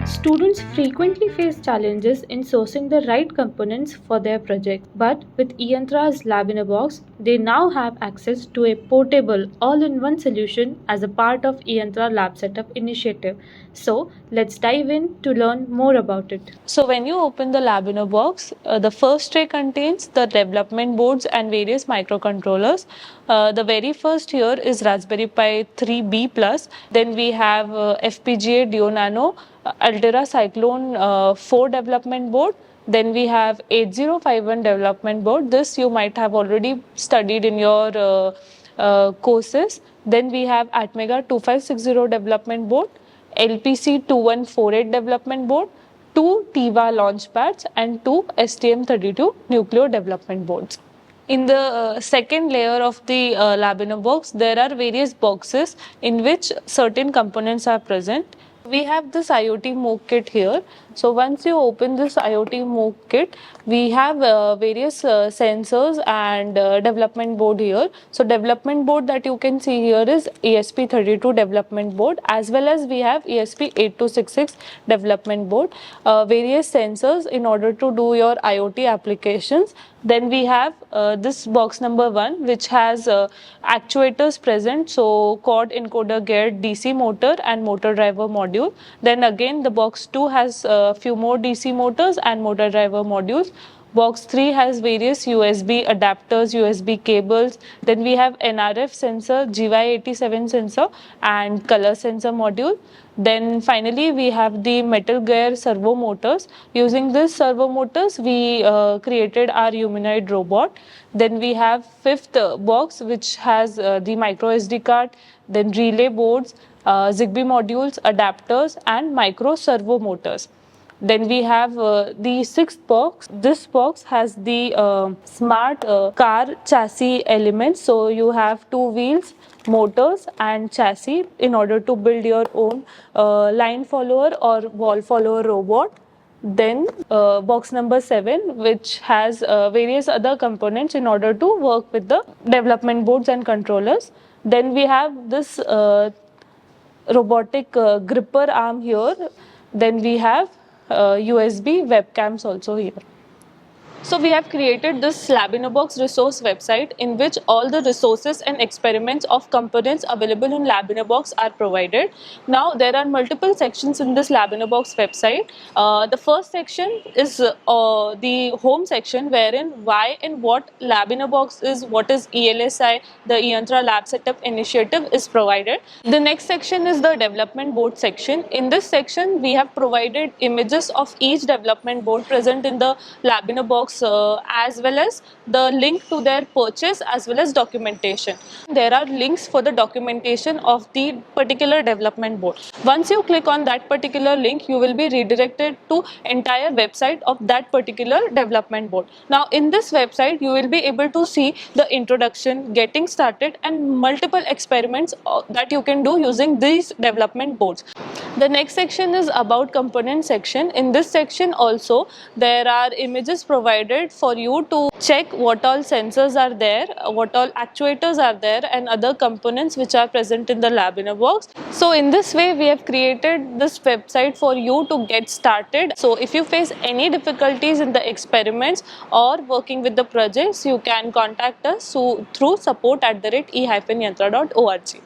Students frequently face challenges in sourcing the right components for their project, but with eYantra's Lab in a Box, they now have access to a portable, all-in-one solution as a part of eYantra Lab Setup initiative. So, let's dive in to learn more about it. So when you open the Lab in a Box, the first tray contains the development boards and various microcontrollers. The very first here is Raspberry Pi 3B+. Then we have FPGA Duo Nano Altera Cyclone 4 development board. Then we have 8051 development board. This you might have already studied in your courses. Then we have Atmega 2560 development board, LPC 2148 development board, two TIVA launch pads and two STM32 Nucleo development boards. In the second layer of the Lab in a Box, there are various boxes in which certain components are present. We have this IoT MOOC kit here. So once you open this IoT MOOC kit, we have various sensors and development board here. So development board that you can see here is ESP32 development board, as well as we have ESP8266 development board. Various sensors in order to do your IoT applications. Then we have this box number 1, which has actuators present, so quad encoder gear, DC motor and motor driver module. Then again the box 2 has a few more DC motors and motor driver modules. Box 3 has various USB adapters, USB cables. Then we have NRF sensor, GY87 sensor and color sensor module. Then finally we have the metal gear servo motors. Using this servo motors, we created our humanoid robot. Then we have fifth box, which has the micro SD card, then relay boards, Zigbee modules, adapters and micro servo motors. Then we have the sixth box. This box has the smart car chassis elements. So you have two wheels, motors and chassis in order to build your own line follower or wall follower robot. Then box number 7, which has various other components in order to work with the development boards and controllers. Then we have this robotic gripper arm here. Then we have USB webcams also here. So we have created this Lab in a Box resource website in which all the resources and experiments of components available in Lab in a Box are provided. Now there are multiple sections in this Lab in a Box website. The first section is the home section, wherein why and what Lab in a Box is, what is ELSI, the eYantra Lab Setup Initiative is provided. The next section is the development board section. In this section we have provided images of each development board present in the Lab in a Box, as well as the link to their purchase as well as documentation. There are links for the documentation of the particular development board. Once you click on that particular link, you will be redirected to entire website of that particular development board. Now in this website you will be able to see the introduction, getting started and multiple experiments that you can do using these development boards. The next section is about component section. In this section also there are images provided for you to check what all sensors are there, what all actuators are there and other components which are present in the Lab in a Box. So in this way we have created this website for you to get started. So if you face any difficulties in the experiments or working with the projects, you can contact us through support@e-yantra.org.